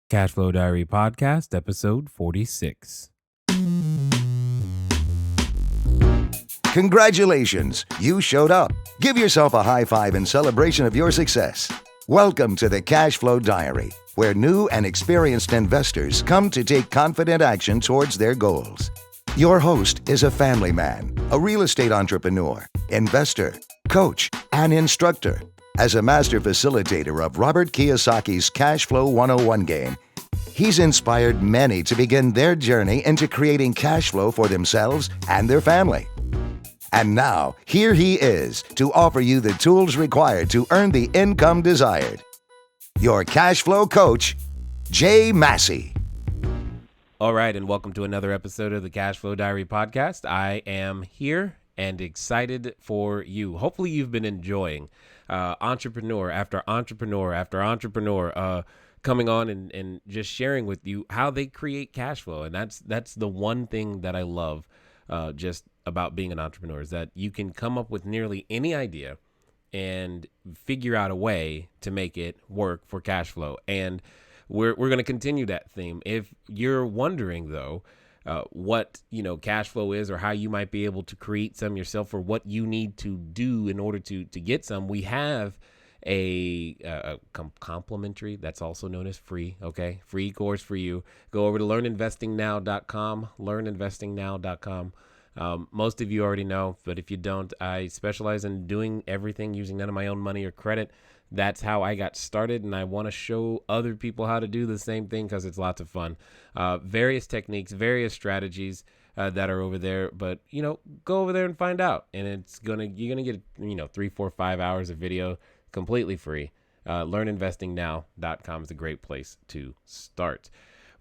Cashflow Diary Podcast, episode 46. Congratulations, you showed up. Give yourself a high five in celebration of your success. Welcome to the Cashflow Diary, where new and experienced investors come to take confident action towards their goals. Your host is a family man, a real estate entrepreneur, investor, coach, and instructor. As a master facilitator of Robert Kiyosaki's Cashflow 101 game, he's inspired many to begin their journey into creating cash flow for themselves and their family. And now, here he is to offer you the tools required to earn the income desired. Your cash flow coach, Jay Massey. All right, and welcome to another episode of the Cashflow Diary Podcast. I am here and excited for you. Hopefully you've been enjoying entrepreneur after entrepreneur after entrepreneur coming on and just sharing with you how they create cash flow. And that's the one thing that I love just about being an entrepreneur, is that you can come up with nearly any idea and figure out a way to make it work for cash flow. And we're going to continue that theme. If you're wondering though, what cash flow is, or how you might be able to create some yourself, or what you need to do in order to get some, we have a complimentary, that's also known as free, free course for you. Go over to learninvestingnow.com, learninvestingnow.com. Most of you already know, but if you don't, I specialize in doing everything using none of my own money or credit. That's how I got started, and I want to show other people how to do the same thing because it's lots of fun. Various techniques, various strategies that are over there, but go over there and find out. And you're gonna get 3, 4, 5 hours of video completely free. Learninvestingnow.com is a great place to start.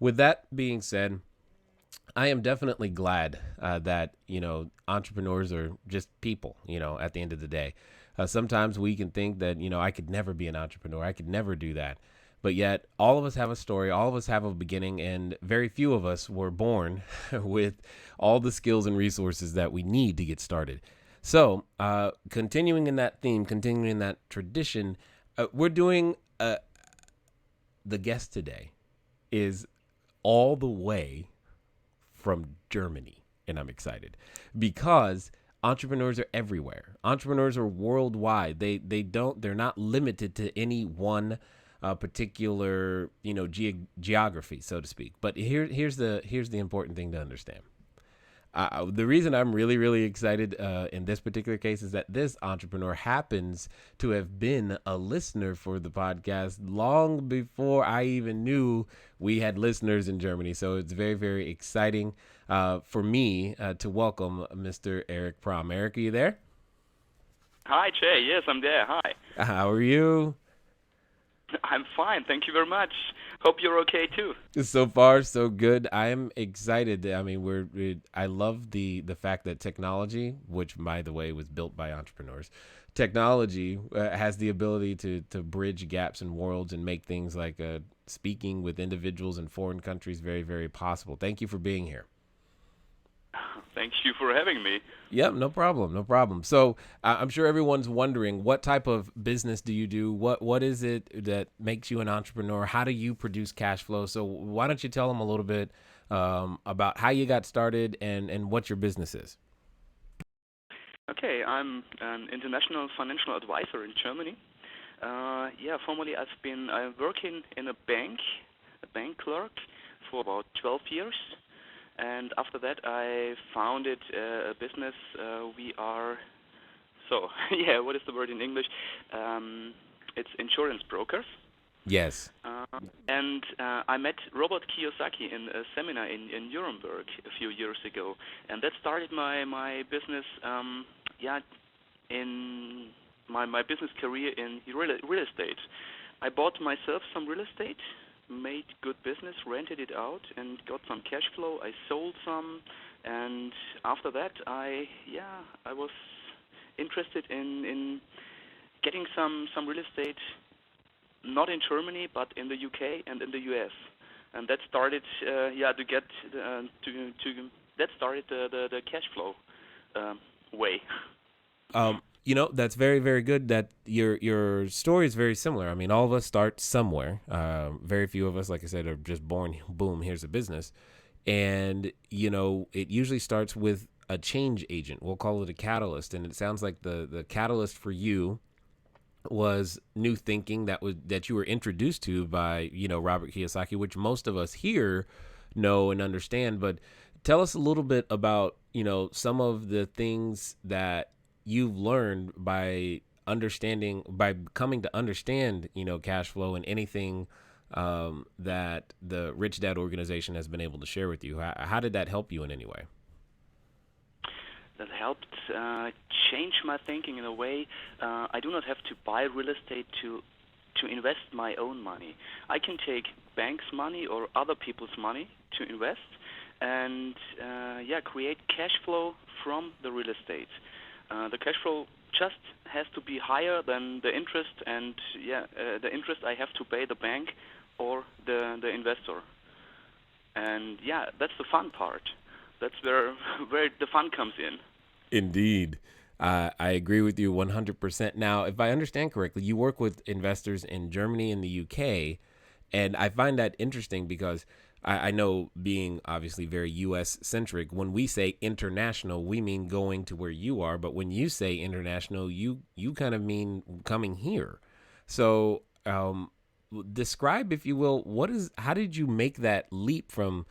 With that being said, I am definitely glad that entrepreneurs are just people. At the end of the day. Sometimes we can think that, I could never be an entrepreneur. I could never do that. But yet all of us have a story. All of us have a beginning, and very few of us were born with all the skills and resources that we need to get started. So continuing in that theme, continuing in that tradition, we're doing the guest today is all the way from Germany. And I'm excited because entrepreneurs are everywhere. Entrepreneurs are worldwide. They're not limited to any one particular geography, so to speak. But here's the important thing to understand. The reason I'm really, really excited in this particular case is that this entrepreneur happens to have been a listener for the podcast long before I even knew we had listeners in Germany. So it's very, very exciting for me to welcome Mr. Eric Promm. Eric, are you there? Hi, Jay. Yes, I'm there. Hi. How are you? I'm fine. Thank you very much. Hope you're okay too. So far, so good. I am excited. I mean, I love the fact that technology, which by the way was built by entrepreneurs, technology has the ability to bridge gaps in worlds and make things like speaking with individuals in foreign countries very, very possible. Thank you for being here. Thank you for having me. Yep, no problem. So I'm sure everyone's wondering, what type of business do you do? What is it that makes you an entrepreneur? How do you produce cash flow? So why don't you tell them a little bit about how you got started and what your business is? Okay, I'm an international financial advisor in Germany. Formerly I've been working in a bank clerk for about 12 years. And after that, I founded a business. What is the word in English? It's insurance brokers. Yes. I met Robert Kiyosaki in a seminar in Nuremberg a few years ago. And that started my business, in my business career in real estate. I bought myself some real estate, made good business, rented it out, and got some cash flow. I sold some, and after that, I was interested in getting some real estate, not in Germany, but in the UK and in the US, and that started that started the cash flow way. That's very, very good. That your story is very similar. I mean, all of us start somewhere. Very few of us, like I said, are just born. Boom, here's a business, and it usually starts with a change agent. We'll call it a catalyst, and it sounds like the catalyst for you was new thinking that you were introduced to by Robert Kiyosaki, which most of us here know and understand. But tell us a little bit about some of the things that you've learned by coming to understand cash flow and anything that the Rich Dad organization has been able to share with you. How did that help you in any way? That helped change my thinking in a way. I do not have to buy real estate to invest my own money. I can take banks' money or other people's money to invest and create cash flow from the real estate. The cash flow just has to be higher than the interest, and the interest I have to pay the bank or the investor. And that's the fun part. That's where the fun comes in. Indeed. I agree with you 100%. Now, if I understand correctly, you work with investors in Germany and the UK, and I find that interesting because I know, being obviously very U.S. centric, when we say international, we mean going to where you are. But when you say international, you kind of mean coming here. So describe, if you will, how did you make that leap from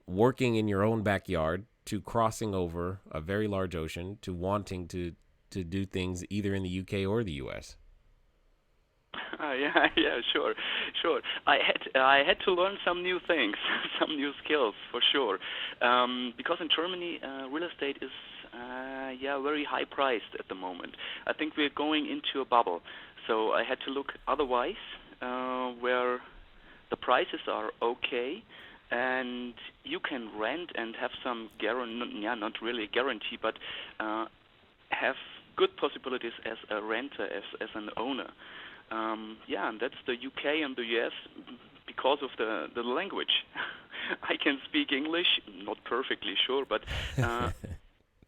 working in your own backyard to crossing over a very large ocean to wanting to do things either in the UK or the US? Sure. I had to learn some new things, some new skills for sure, because in Germany real estate is very high priced at the moment. I think we're going into a bubble, so I had to look otherwise where the prices are okay. And you can rent and have some not really guarantee, but have good possibilities as a renter, as an owner. And that's the UK and the US because of the language. I can speak English, not perfectly sure, but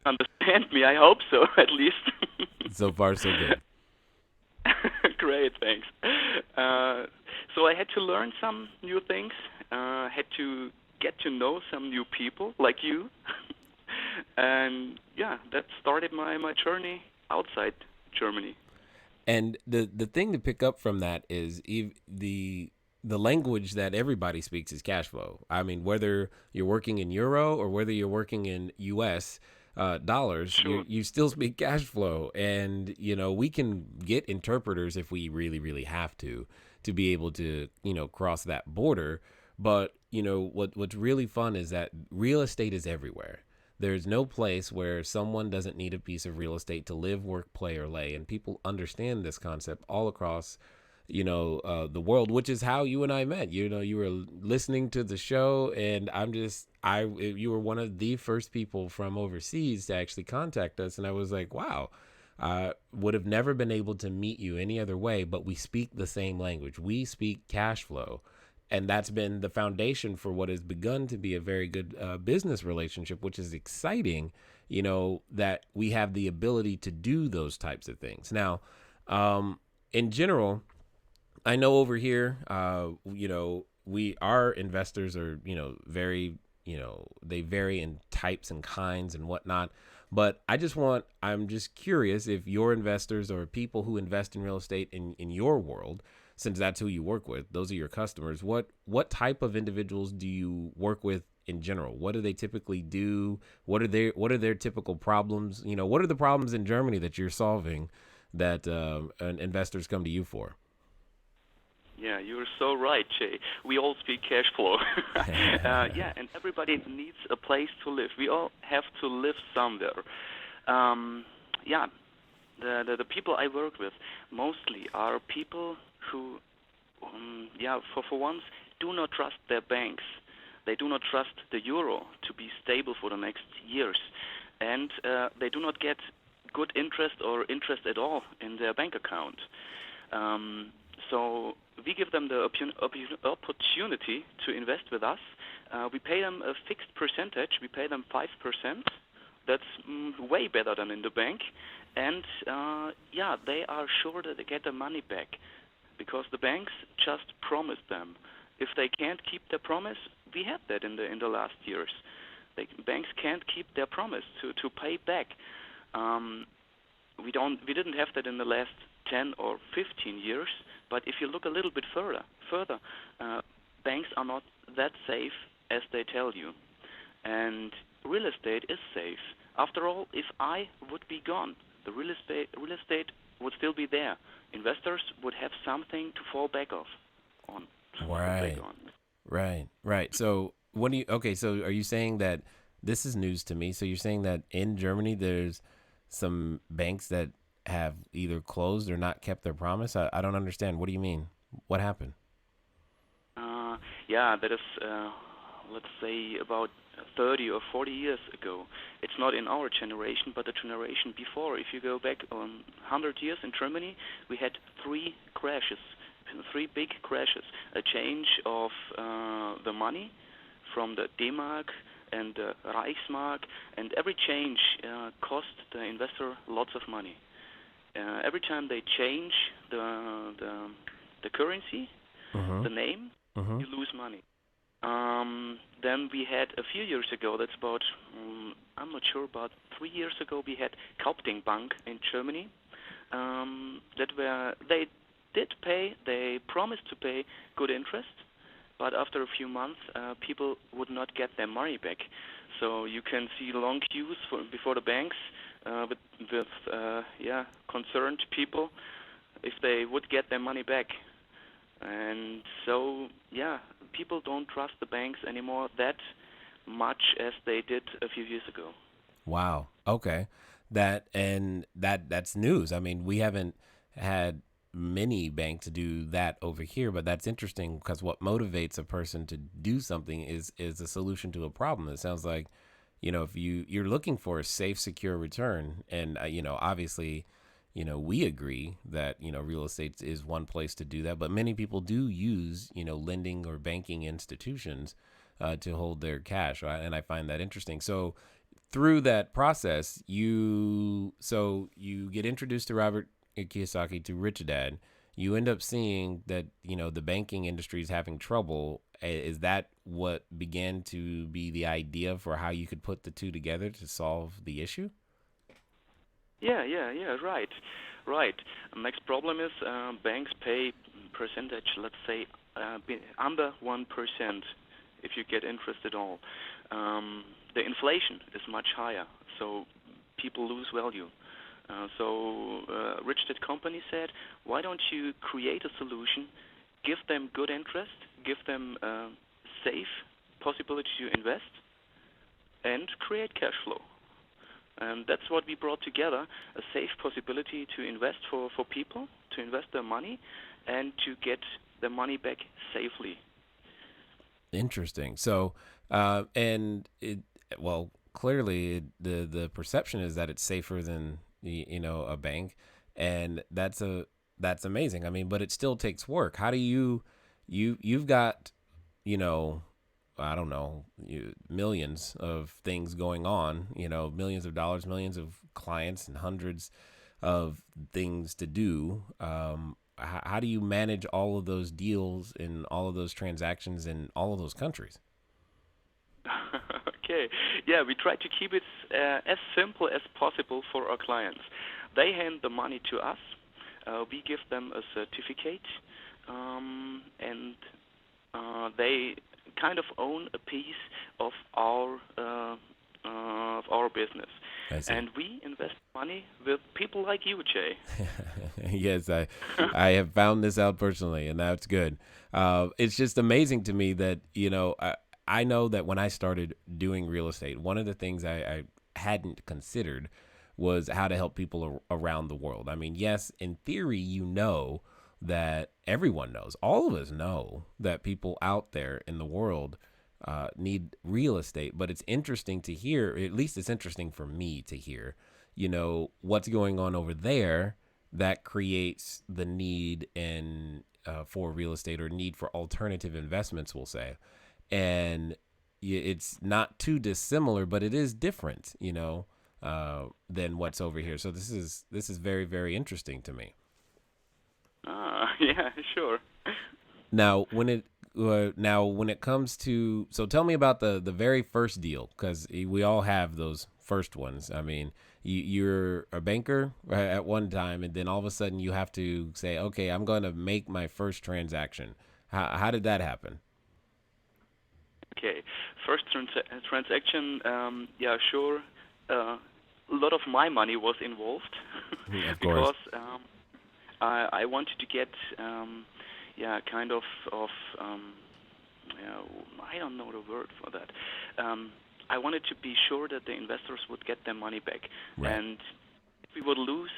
understand me. I hope so, at least. So far, so good. Great, thanks. So I had to learn some new things. Had to get to know some new people like you. And that started my journey outside Germany. And the thing to pick up from that is the language that everybody speaks is cash flow. I mean, whether you're working in euro or whether you're working in US dollars, sure. you still speak cash flow. And, we can get interpreters if we really, really have to be able to, cross that border. But, what's really fun is that real estate is everywhere. There's no place where someone doesn't need a piece of real estate to live, work, play, or lay. And people understand this concept all across, the world, which is how you and I met. You were listening to the show, and you were one of the first people from overseas to actually contact us. And I was like, wow, would have never been able to meet you any other way, but we speak the same language. We speak cash flow. And that's been the foundation for what has begun to be a very good business relationship, which is exciting, that we have the ability to do those types of things. Now, in general, I know over here, our investors are, very, they vary in types and kinds and whatnot. But I'm just curious if your investors or people who invest in real estate in your world, since that's who you work with, those are your customers, what type of individuals do you work with in general? What do they typically do? What are their typical problems? What are the problems in Germany that you're solving that investors come to you for? Yeah, you're so right, Jay. We all speak cash flow. And everybody needs a place to live. We all have to live somewhere. The people I work with mostly are people who, for once, do not trust their banks. They do not trust the euro to be stable for the next years. And they do not get good interest or interest at all in their bank account. So we give them the opportunity to invest with us. We pay them a fixed percentage. We pay them 5%. That's way better than in the bank. and they are sure that they get their money back because the banks just promised them. If they can't keep their promise, we had that in the last years. Banks can't keep their promise to pay back. We didn't have that in the last 10 or 15 years. But if you look a little bit further, banks are not that safe as they tell you, and real estate is safe. After all, if I would be gone, the real estate would still be there. Investors would have something to fall back on. Right. Right. So so are you saying that this is news to me? So you're saying that in Germany, there's some banks that have either closed or not kept their promise? I don't understand. What do you mean? What happened? That is, let's say, about 30 or 40 years ago. It's not in our generation, but the generation before. If you go back 100 years in Germany, we had three big crashes. A change of the money from the D-Mark and the Reichsmark, and every change cost the investor lots of money. Every time they change the currency, the name, you lose money. Then we had a few years ago, that's about, I'm not sure, about 3 years ago, we had Bank in Germany. They promised to pay good interest, but after a few months, people would not get their money back. So you can see long queues before the banks with concerned people if they would get their money back. And so, people don't trust the banks anymore that much as they did a few years ago. Wow. Okay. That's news. I mean, we haven't had many banks do that over here, but that's interesting because what motivates a person to do something is a solution to a problem. It sounds like, if you're looking for a safe, secure return, and obviously, we agree that real estate is one place to do that, but many people do use lending or banking institutions to hold their cash, and I find that interesting. So through that process, you get introduced to Robert Kiyosaki, to Rich Dad. You end up seeing that the banking industry is having trouble. Is that what began to be the idea for how you could put the two together to solve the issue? Yeah, right. Next problem is banks pay percentage, let's say, under 1% if you get interest at all. The inflation is much higher, so people lose value. So Rich Dad Company said, why don't you create a solution, give them good interest, give them safe possibility to invest, and create cash flow. And that's what we brought together, a safe possibility to invest for people, to invest their money, and to get their money back safely. Interesting. So, clearly the perception is that it's safer than a bank, and that's amazing. I mean, but it still takes work. How do you've got, I don't know, millions of things going on, millions of dollars, millions of clients, and hundreds of things to do. How do you manage all of those deals and all of those transactions in all of those countries? Okay. Yeah, we try to keep it as simple as possible for our clients. They hand the money to us. We give them a certificate, and they kind of own a piece of our business. And we invest money with people like you, Jay. Yes, I have found this out personally, and that's good. It's just amazing to me that, I know that when I started doing real estate, one of the things I hadn't considered was how to help people around the world. I mean, yes, in theory, that everyone knows, all of us know that people out there in the world need real estate, but it's interesting to hear, at least it's interesting for me to hear, what's going on over there that creates the need for real estate, or need for alternative investments, we'll say. And it's not too dissimilar, but it is different, than what's over here. So this is very, very interesting to me. Yeah, sure. Now, when it comes to, so tell me about the very first deal, because we all have those first ones. I mean, you're a banker at one time, and then all of a sudden you have to say, okay, I'm going to make my first transaction. How did that happen? Okay, first transaction. Yeah, sure. A lot of my money was involved Of course. because I wanted to get yeah, kind of yeah, I don't know the word for that. I wanted to be sure that the investors would get their money back, Right. and if we would lose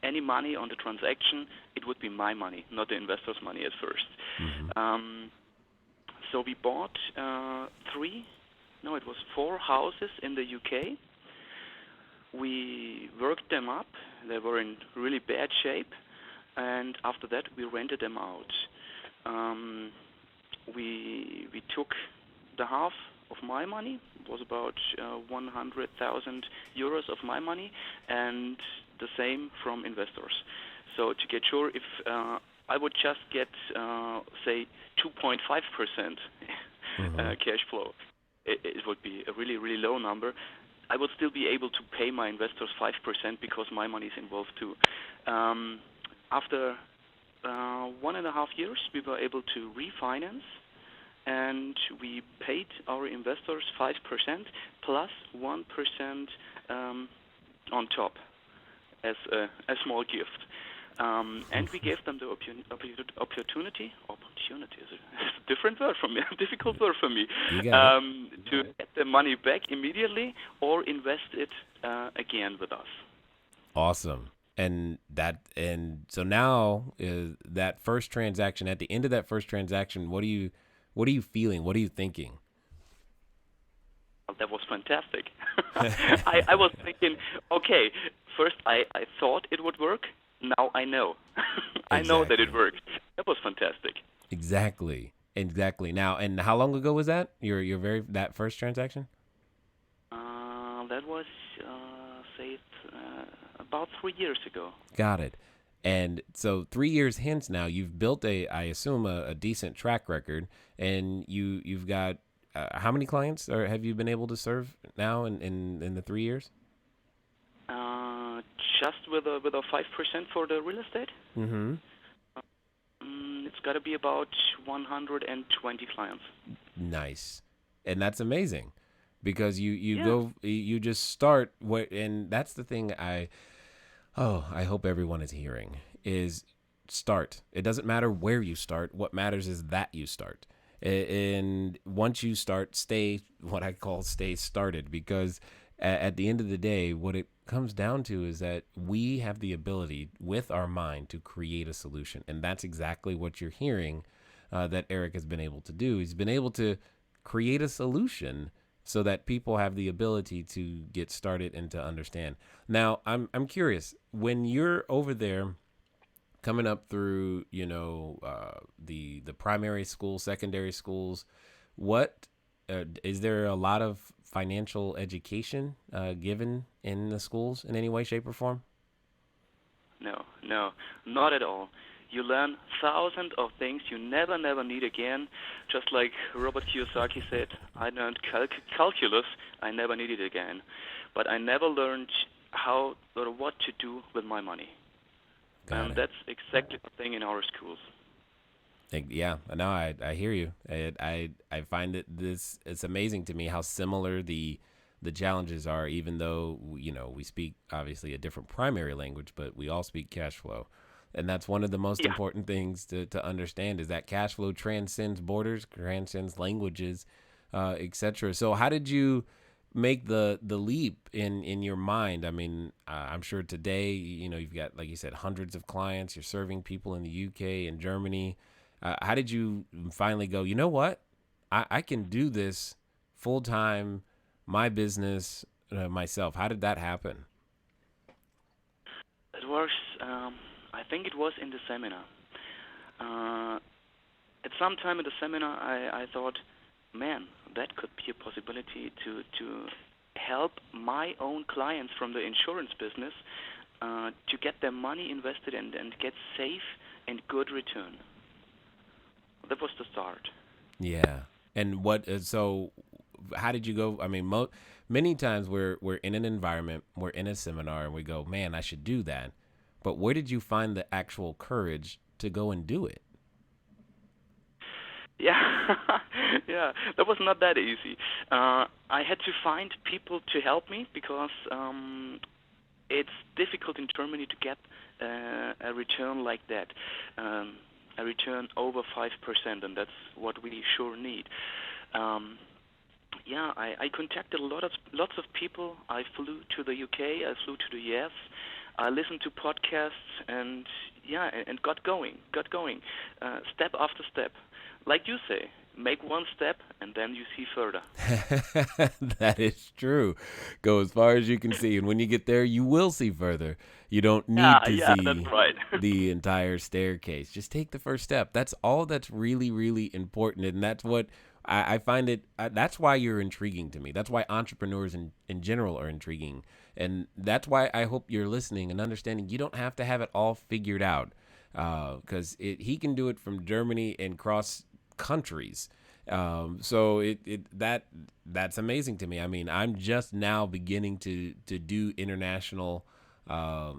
any money on the transaction, it would be my money, not the investors' money at first. Hmm. So we bought it was 4 houses in the UK. We worked them up. They were in really bad shape, and after that we rented them out. We took the half of my money. It was about 100,000 euros of my money, and the same from investors. So to get sure, if I would just get say 2.5% Hmm. cash flow, it would be a really, really low number. I would still be able to pay my investors 5% because my money is involved too. After 1.5 years, we were able to refinance, and we paid our investors 5% plus 1% on top as a small gift. And we gave them the opportunity is a different word for me, a difficult word for me, You got it. to get the money back immediately or invest it again with us. Awesome. So now is that first transaction, at the end of that first transaction, what are you feeling? What are you thinking? That was fantastic. I was thinking, okay, first I thought it would work. Now I know. I know that it Exactly. worked. That was fantastic. Exactly. Now, and how long ago was that? That first transaction? That was, say, about 3 years ago. Got it. And so 3 years hence now, you've built I assume, a decent track record, and you've got how many clients or have you been able to serve now in the 3 years? Uh, just with a 5% for the real estate, Mm-hmm. it's got to be about 120 clients. Nice. And that's amazing because Yeah. you just start and that's the thing I hope everyone is hearing is start. It doesn't matter where you start. What matters is that you start. And once you start, stay started, because at the end of the day, what it comes down to is that we have the ability with our mind to create a solution. And that's exactly what you're hearing that Eric has been able to do. He's been able to create a solution so that people have the ability to get started and to understand. Now, I'm curious, when you're over there coming up through, the primary school, secondary schools, what is there a lot of financial education given in the schools in any way, shape, or form? No, not at all. You learn thousands of things you never need again. Just like Robert Kiyosaki said, I learned calculus, I never need it again. But I never learned how or what to do with my money. Got it. That's exactly the thing in our schools. Yeah, no, I hear you. I find it it's amazing to me how similar the challenges are, even though we speak obviously a different primary language, but we all speak cash flow, and that's one of the most Yeah. important things to understand is that cash flow transcends borders, transcends languages, etc. So how did you make the leap in your mind? I mean, I'm sure today you've got, like you said, hundreds of clients. You're serving people in the UK and Germany. How did you finally go, you know what? I can do this full time, my business, myself. How did that happen? It was, I think it was in the seminar. Uh, at some time in the seminar, I thought, man, that could be a possibility to help my own clients from the insurance business to get their money invested and get safe and good return. That was the start. Yeah. And so how did you go? I mean, many times we're in an environment, we're in a seminar and we go, man, I should do that. But where did you find the actual courage to go and do it? Yeah, yeah, that was not that easy. I had to find people to help me because it's difficult in Germany to get a return like that, a return over 5%, and that's what we sure need. Yeah, I contacted lots of people. I flew to the UK, I flew to the US, I listened to podcasts, and yeah, and got going, step after step. Like you say, make one step, and then you see further. That is true. Go as far as you can see, and when you get there, you will see further. You don't need to Yeah, that's see right. the entire staircase. Just take the first step. That's all that's really, really important, and that's what I find it. That's why you're intriguing to me. That's why entrepreneurs in general are intriguing, and that's why I hope you're listening and understanding. You don't have to have it all figured out, because he can do it from Germany and cross countries. So that's amazing to me. I mean, I'm just now beginning to do international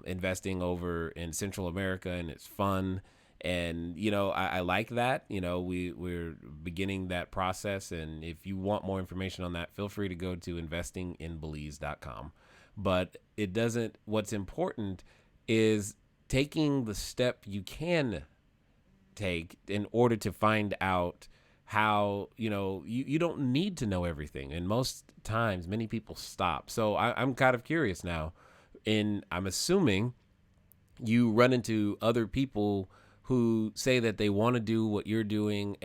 investing over in Central America, and it's fun. And I like that. We're beginning that process, and if you want more information on that, feel free to go to investinginbelize.com. But it doesn't. What's important is taking the step you can take in order to find out how, you don't need to know everything. And most times, many people stop. So I'm kind of curious now, and I'm assuming you run into other people who say that they want to do what you're doing,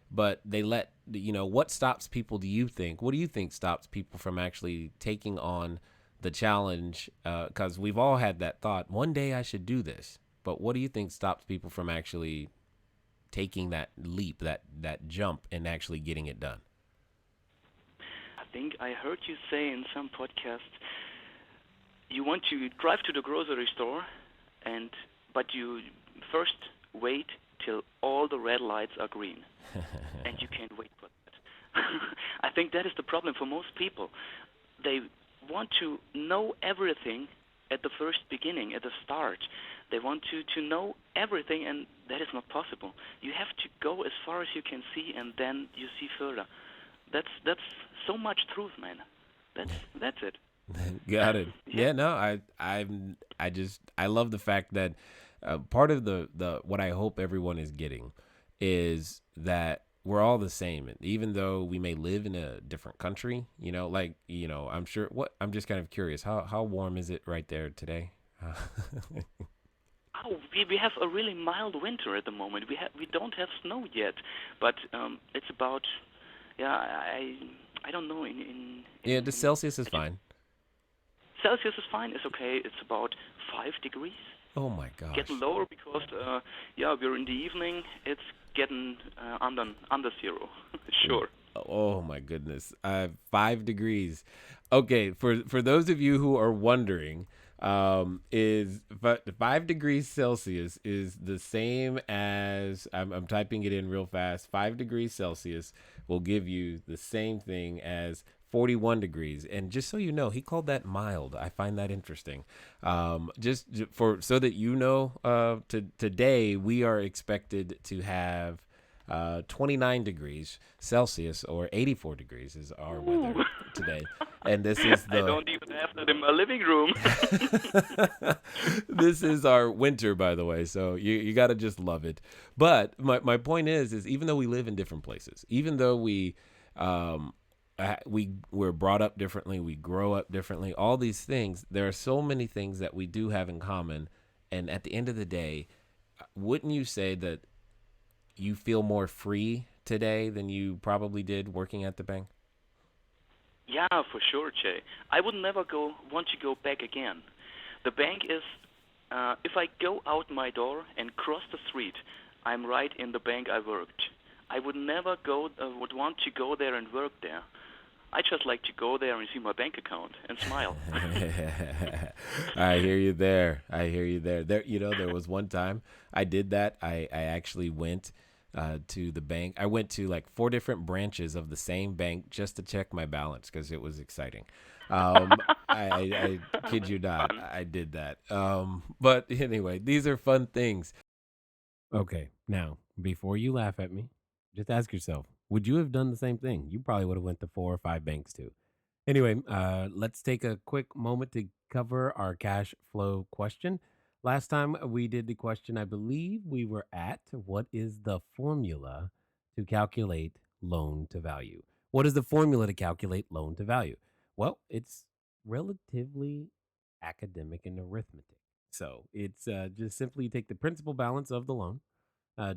but they what stops people, do you think? What do you think stops people from actually taking on the challenge? Because we've all had that thought, one day I should do this. But what do you think stops people from actually taking that leap, that jump, and actually getting it done? I think I heard you say in some podcast you want to drive to the grocery store, but you first wait till all the red lights are green, and you can't wait for that. I think that is the problem for most people. They want to know everything at the first beginning, at the start. They want to know everything, and that is not possible. You have to go as far as you can see, and then you see further. That's so much truth, man. That's it. Got it. Yeah, no, I love the fact that part of the what I hope everyone is getting is that we're all the same, and even though we may live in a different country, I'm sure. I'm just kind of curious, how warm is it right there today? Oh, we have a really mild winter at the moment. We don't have snow yet, but it's about I don't know Yeah, the Celsius is fine. Celsius is fine. It's okay. It's about 5 degrees. Oh my gosh. Getting lower because we're in the evening. It's getting under zero. Sure. Oh my goodness. 5 degrees. Okay, for those of you who are wondering, is 5 degrees Celsius is the same as I'm typing it in real fast. 5 degrees Celsius will give you the same thing as 41 degrees. And just so you know, he called that mild. I find that interesting. Just so that today we are expected to have 29 degrees Celsius, or 84 degrees is our weather today. And this is I don't even have that in my living room. This is our winter, by the way, so you got to just love it. But my point is even though we live in different places, even though we're brought up differently, we grow up differently, all these things, there are so many things that we do have in common. And at the end of the day, wouldn't you say that you feel more free today than you probably did working at the bank? Yeah, for sure, Jay. I would never want to go back again. The bank is, if I go out my door and cross the street, I'm right in the bank I worked. I would never would want to go there and work there. I just like to go there and see my bank account and smile. I hear you there. I hear you there. There was one time I did that. I actually went to the bank. I went to like 4 different branches of the same bank just to check my balance because it was exciting. I kid you not. Fun. I did that. But anyway, these are fun things. Okay, now before you laugh at me, just ask yourself: would you have done the same thing? You probably would have went to 4 or 5 banks too. Anyway, let's take a quick moment to cover our cash flow question. Last time we did the question, I believe we were at what is the formula to calculate loan to value? What is the formula to calculate loan to value? Well, it's relatively academic and arithmetic. So it's just simply take the principal balance of the loan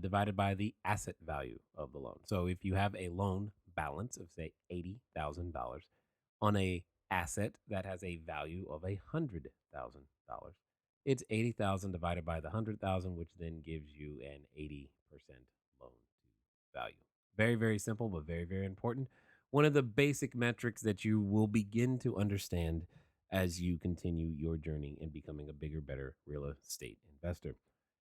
divided by the asset value of the loan. So if you have a loan balance of, say, $80,000 on a asset that has a value of $100,000, it's 80,000 divided by the 100,000, which then gives you an 80% loan to value. Very, very simple, but very, very important. One of the basic metrics that you will begin to understand as you continue your journey in becoming a bigger, better real estate investor.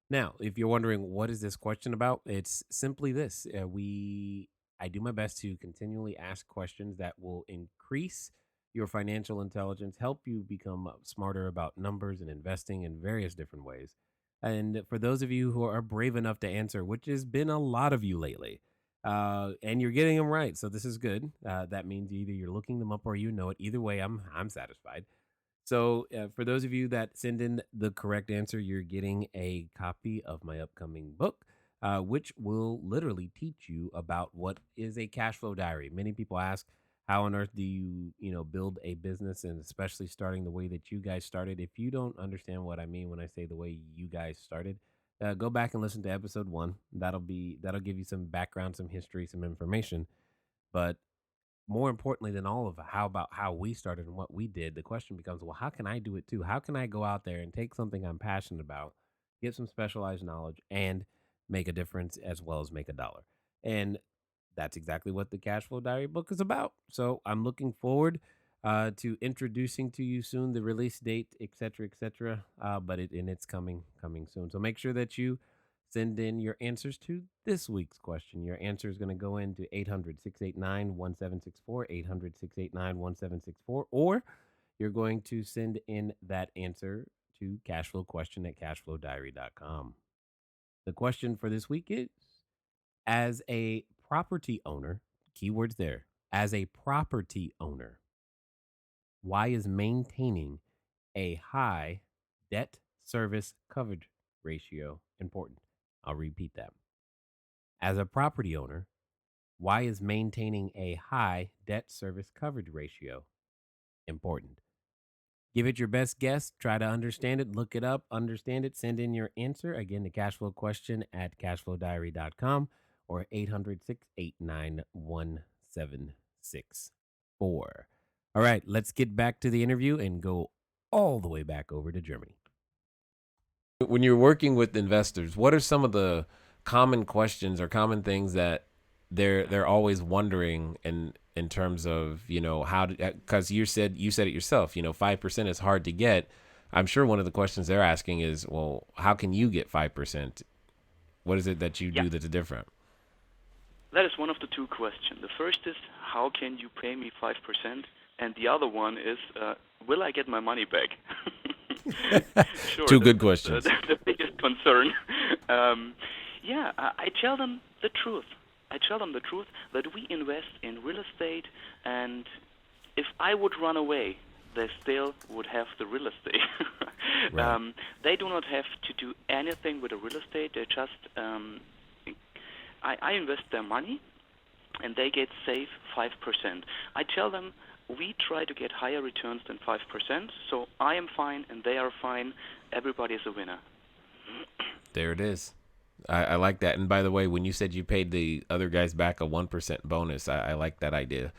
Now, if you're wondering what is this question about, it's simply this: I do my best to continually ask questions that will increase your financial intelligence, help you become smarter about numbers and investing in various different ways. And for those of you who are brave enough to answer, which has been a lot of you lately, and you're getting them right, so this is good. That means either you're looking them up or you know it. Either way, I'm satisfied. So, for those of you that send in the correct answer, you're getting a copy of my upcoming book, which will literally teach you about what is a cash flow diary. Many people ask, how on earth do you build a business, and especially starting the way that you guys started? If you don't understand what I mean when I say the way you guys started, go back and listen to episode 1. That'll give you some background, some history, some information. But more importantly than all of how we started and what we did, the question becomes, well, how can I do it too? How can I go out there and take something I'm passionate about, get some specialized knowledge, and make a difference as well as make a dollar? And that's exactly what the Cash Flow Diary book is about. So I'm looking forward to introducing to you soon the release date, et cetera, et cetera. But it's coming soon. So make sure that you send in your answers to this week's question. Your answer is going to go into 800-689-1764, 800-689-1764, or you're going to send in that answer to cashflowquestion@cashflowdiary.com. The question for this week is, as a property owner, keywords there, as a property owner, why is maintaining a high debt service coverage ratio important? I'll repeat that. As a property owner, why is maintaining a high debt service coverage ratio important? Give it your best guess. Try to understand it. Look it up. Understand it. Send in your answer. Again, the cashflowquestion@cashflowdiary.com or 800-689-1764. All right, let's get back to the interview and go all the way back over to Germany. When you're working with investors, what are some of the common questions or common things that they're always wondering in terms of, how to, because you said it yourself, 5% is hard to get. I'm sure one of the questions they're asking is, well, how can you get 5%? What is it that you do that's different? That is one of the two questions. The first is, how can you pay me 5%? And the other one is, will I get my money back? Sure, Two good questions. The biggest concern. I tell them the truth. I tell them the truth that we invest in real estate, and if I would run away, they still would have the real estate. Right. They do not have to do anything with the real estate. They just, I invest their money, and they get safe 5%. I tell them we try to get higher returns than 5%, so I am fine and they are fine. Everybody is a winner. There it is. I like that. And by the way, when you said you paid the other guys back a 1% bonus, I like that idea.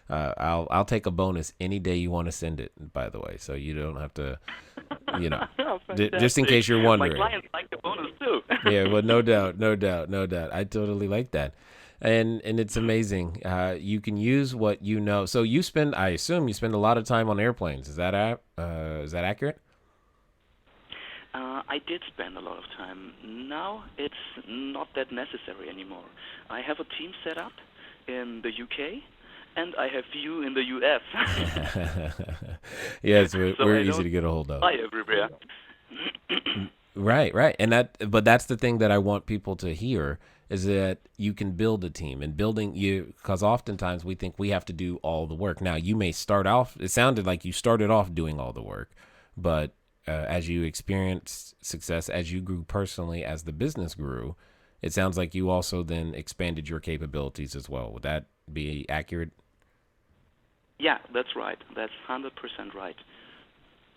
I'll take a bonus any day you want to send it, by the way, so you don't have to, Oh, just in case you're wondering. My clients like the bonus too. Yeah, well, no doubt. I totally like that. And it's amazing. You can use what you know. So I assume you spend a lot of time on airplanes. Is that accurate? I did spend a lot of time. Now it's not that necessary anymore. I have a team set up in the UK, and I have you in the US. Yes, So we're I easy don't to get a hold of. fly everywhere. Right, right. But that's the thing that I want people to hear is that you can build a team and because oftentimes we think we have to do all the work. Now, you may start off, it sounded like you started off doing all the work, but as you experienced success, as you grew personally, as the business grew, it sounds like you also then expanded your capabilities as well. Would that be accurate? Yeah, that's right. That's 100% right.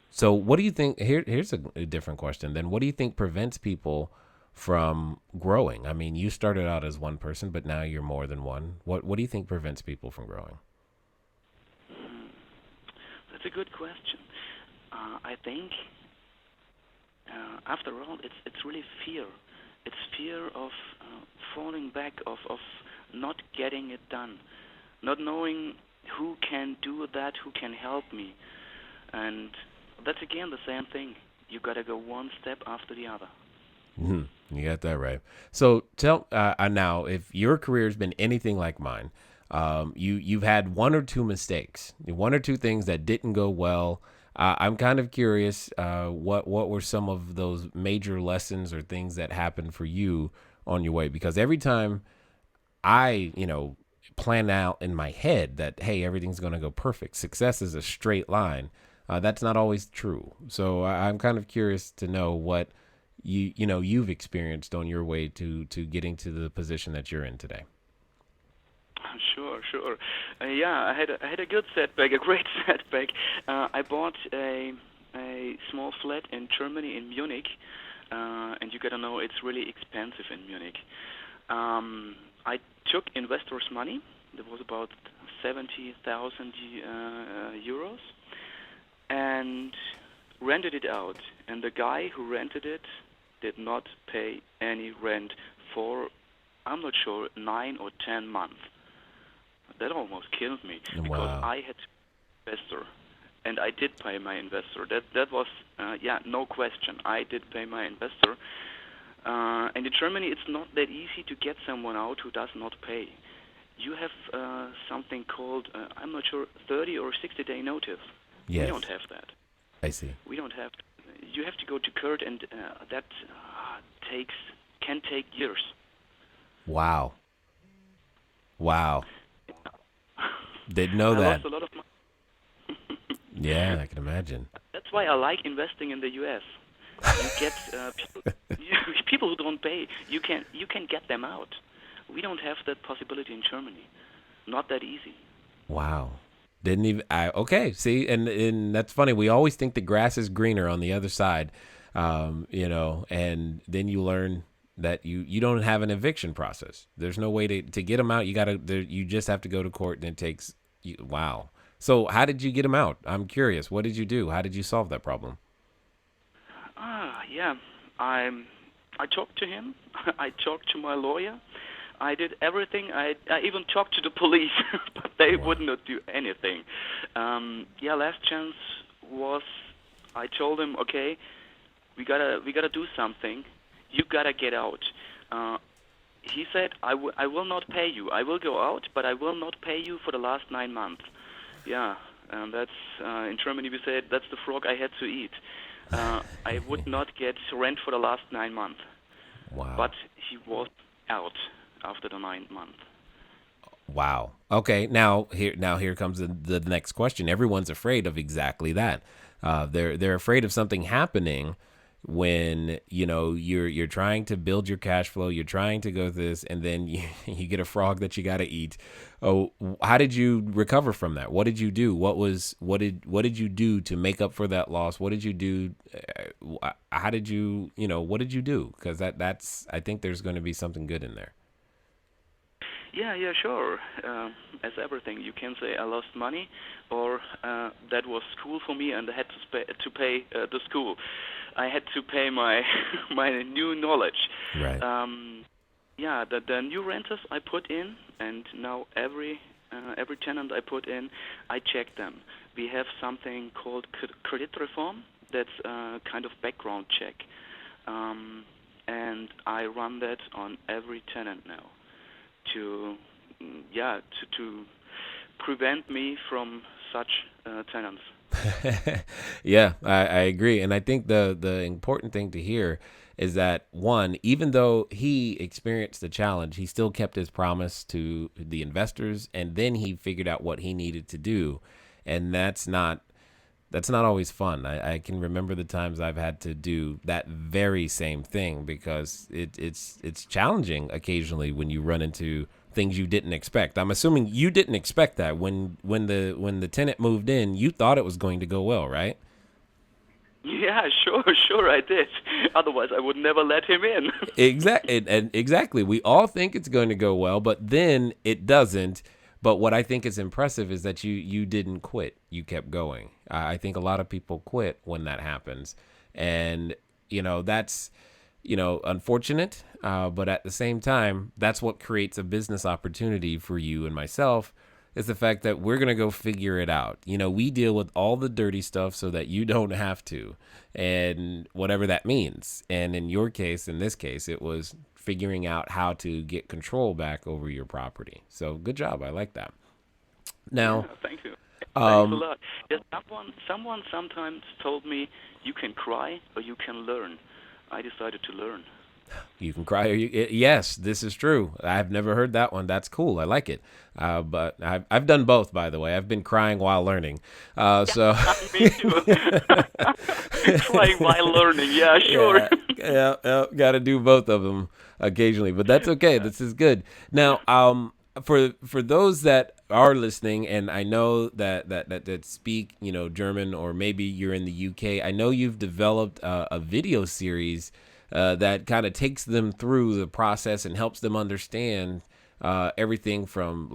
So what do you think? Here's a different question. Then what do you think prevents people from growing? I mean, you started out as one person, but now you're more than one. What do you think prevents people from growing? That's a good question. I think, after all, it's really fear. It's fear of falling back, of not getting it done, not knowing who can do that, who can help me, and that's again the same thing. You gotta go one step after the other. You got that right. So tell now, if your career has been anything like mine, you've had one or two mistakes, one or two things that didn't go well. I'm kind of curious, what were some of those major lessons or things that happened for you on your way? Because every time I, plan out in my head that, hey, everything's going to go perfect. Success is a straight line. That's not always true. So I'm kind of curious to know what you've experienced on your way to getting to the position that you're in today. Sure, sure. Yeah, I had a good setback, a great setback. I bought a small flat in Germany, in Munich, and you gotta know it's really expensive in Munich. I took investors' money. There was about 70,000 euros, and rented it out. And the guy who rented it did not pay any rent for, I'm not sure, 9 or 10 months. That almost killed me because Wow. I had investor, and I did pay my investor. That was no question. I did pay my investor. And in Germany, it's not that easy to get someone out who does not pay. You have something called, I'm not sure, 30 or 60-day notice. We Yes, don't have that. I see. We don't have. You have to go to court, and that can take years. Wow. Wow. Didn't know I that. lost a lot of money. Yeah, I can imagine. That's why I like investing in the U.S. You get people who don't pay. You can get them out. We don't have that possibility in Germany. Not that easy. Wow. Didn't even okay, see, and that's funny. We always think the grass is greener on the other side. And then you learn that you don't have an eviction process. There's no way to get them out. You just have to go to court, and it takes wow. So how did you get them out? I'm curious. What did you do? How did you solve that problem? Yeah. I talked to him. I talked to my lawyer. I did everything. I even talked to the police, but they would not do anything. Last chance was I told him, okay, we gotta do something. You gotta get out. He said, I will not pay you. I will go out, but I will not pay you for the last 9 months. Yeah, and that's in Germany we said that's the frog I had to eat. I would not get rent for the last 9 months. Wow. But he was out after the 9th month. Wow. Okay. Now here comes the next question. Everyone's afraid of exactly that. They're afraid of something happening when you're trying to build your cash flow. You're trying to go through this, and then you get a frog that you got to eat. Oh, how did you recover from that? What did you do? What did you do to make up for that loss? What did you do? How did you what did you do? Because that's I think there's going to be something good in there. Yeah, sure. As everything, you can say I lost money, or that was school for me, and I had to pay the school. I had to pay my my new knowledge. Right. yeah, the new renters I put in, and now every tenant I put in, I check them. We have something called credit reform. That's a kind of background check, and I run that on every tenant now to to prevent me from such tenants. Yeah, I agree. And I think the important thing to hear is that one, even though he experienced the challenge, he still kept his promise to the investors, and then he figured out what he needed to do. And that's not always fun. I can remember the times I've had to do that very same thing because it's challenging occasionally when you run into things you didn't expect. I'm assuming you didn't expect that when the tenant moved in, you thought it was going to go well, right? Yeah, sure I did. Otherwise, I would never let him in. Exactly. We all think it's going to go well, but then it doesn't. But what I think is impressive is that you didn't quit. You kept going. I think a lot of people quit when that happens, and that's unfortunate. But at the same time, that's what creates a business opportunity for you and myself. Is the fact that we're going to go figure it out. We deal with all the dirty stuff so that you don't have to, and whatever that means. And in your case, in this case, it was figuring out how to get control back over your property. So good job. I like that. Yeah, Now, thank you. Thanks a um, lot. Yeah, someone sometimes told me you can cry or you can learn. I decided to learn. you can cry. Yes, this is true. I've never heard that one. That's cool. I like it. But I've done both, by the way. I've been crying while learning. So Me too. Crying while learning. Yeah, sure. yeah. Got to do both of them occasionally, but that's okay. This is good. Now, for those that are listening, and I know that speak German, or maybe you're in the UK, I know you've developed a video series that kind of takes them through the process and helps them understand everything from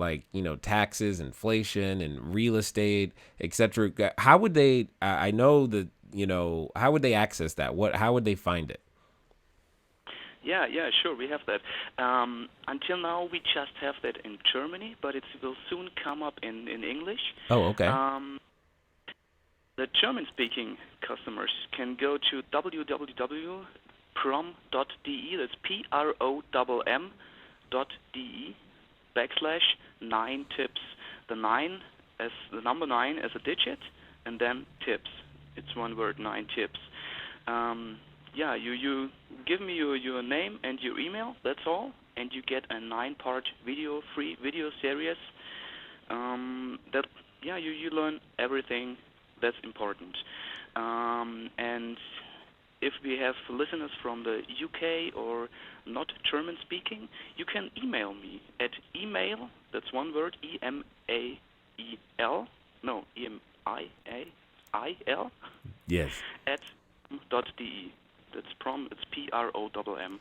taxes, inflation, and real estate, etc. How would they? I know that how would they access that? How would they find it? Yeah, sure, we have that. Until now, we just have that in Germany, but it will soon come up in English. Oh, okay. The German-speaking customers can go to www.promm.de. That's PROMM.de /9 tips. The 9 as the number 9 as a digit, and then tips. It's one word, 9 tips. You give me your name and your email. That's all, and you get a 9-part free video series. You learn everything that's important. And if we have listeners from the UK or not German speaking, you can email me at email. That's one word, EMAEL. No, EMIAIL. Yes. At .de. That's Promm. It's PROMM.de.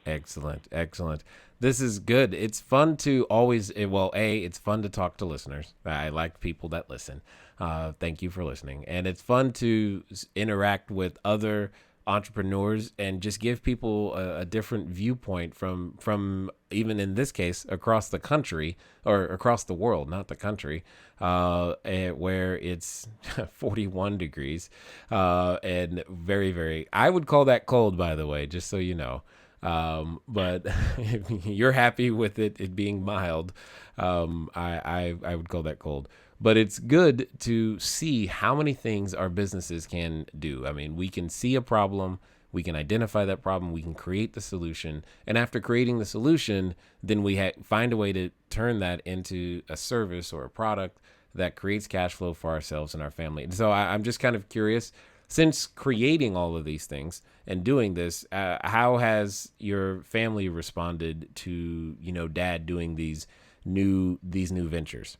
Excellent. This is good. It's fun to always, it's fun to talk to listeners. I like people that listen. Thank you for listening. And it's fun to interact with other entrepreneurs and just give people a different viewpoint from even in this case across the country, or across the world, not the country, where it's 41 degrees and very, very, I would call that cold, by the way, just so you know. But if you're happy with it being mild, I would call that cold. But it's good to see how many things our businesses can do. I mean, we can see a problem, we can identify that problem, we can create the solution, and after creating the solution, then we find a way to turn that into a service or a product that creates cash flow for ourselves and our family. And so I'm just kind of curious, since creating all of these things and doing this, how has your family responded to Dad doing these new ventures?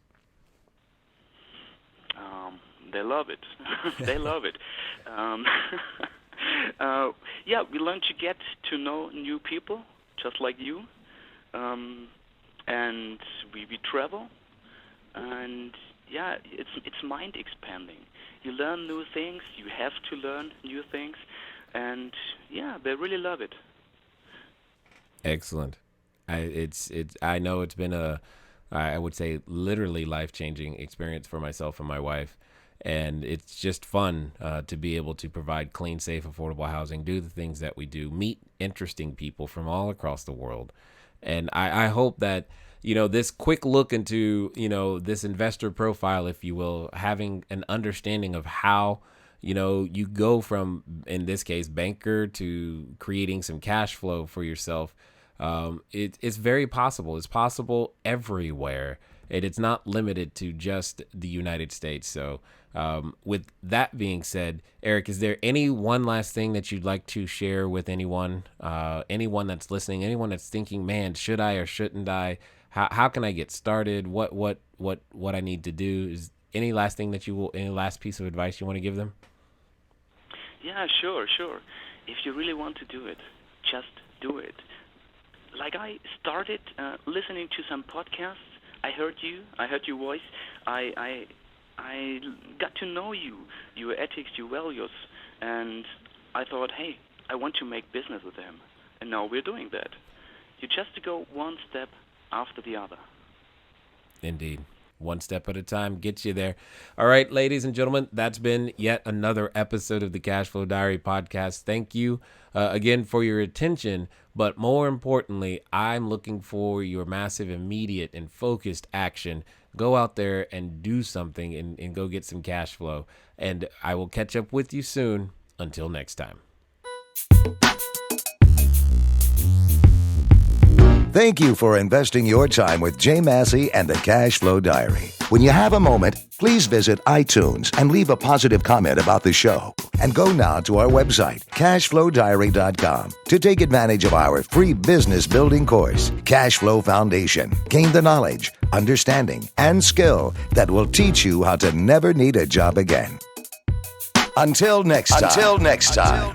They love it. They love it. We learn to get to know new people, just like you, and we travel, and it's mind expanding. You learn new things. You have to learn new things, and they really love it. Excellent. I know it's been I would say literally life-changing experience for myself and my wife. And it's just fun to be able to provide clean, safe, affordable housing, do the things that we do, meet interesting people from all across the world. And I hope that, this quick look into, this investor profile, if you will, having an understanding of how, you go from, in this case, banker to creating some cash flow for yourself. It's very possible. It's possible everywhere. And it's not limited to just the United States. So with that being said, Eric, is there any one last thing that you'd like to share with anyone that's listening, anyone that's thinking, man, should I or shouldn't I? How can I get started? What I need to do? Is any last thing any last piece of advice you want to give them? Yeah, sure. If you really want to do it, just do it. Like I started listening to some podcasts. I heard your voice. I got to know you, your ethics, your values, and I thought, hey, I want to make business with them. And now we're doing that. You just go one step after the other. Indeed. One step at a time gets you there. All right, ladies and gentlemen, that's been yet another episode of the Cashflow Diary podcast. Thank you again for your attention. But more importantly, I'm looking for your massive, immediate, and focused action. Go out there and do something and go get some cash flow. And I will catch up with you soon. Until next time. Thank you for investing your time with Jay Massey and the Cashflow Diary. When you have a moment, please visit iTunes and leave a positive comment about the show. And go now to our website, cashflowdiary.com, to take advantage of our free business building course, Cashflow Foundation. Gain the knowledge, understanding, and skill that will teach you how to never need a job again. Until next time.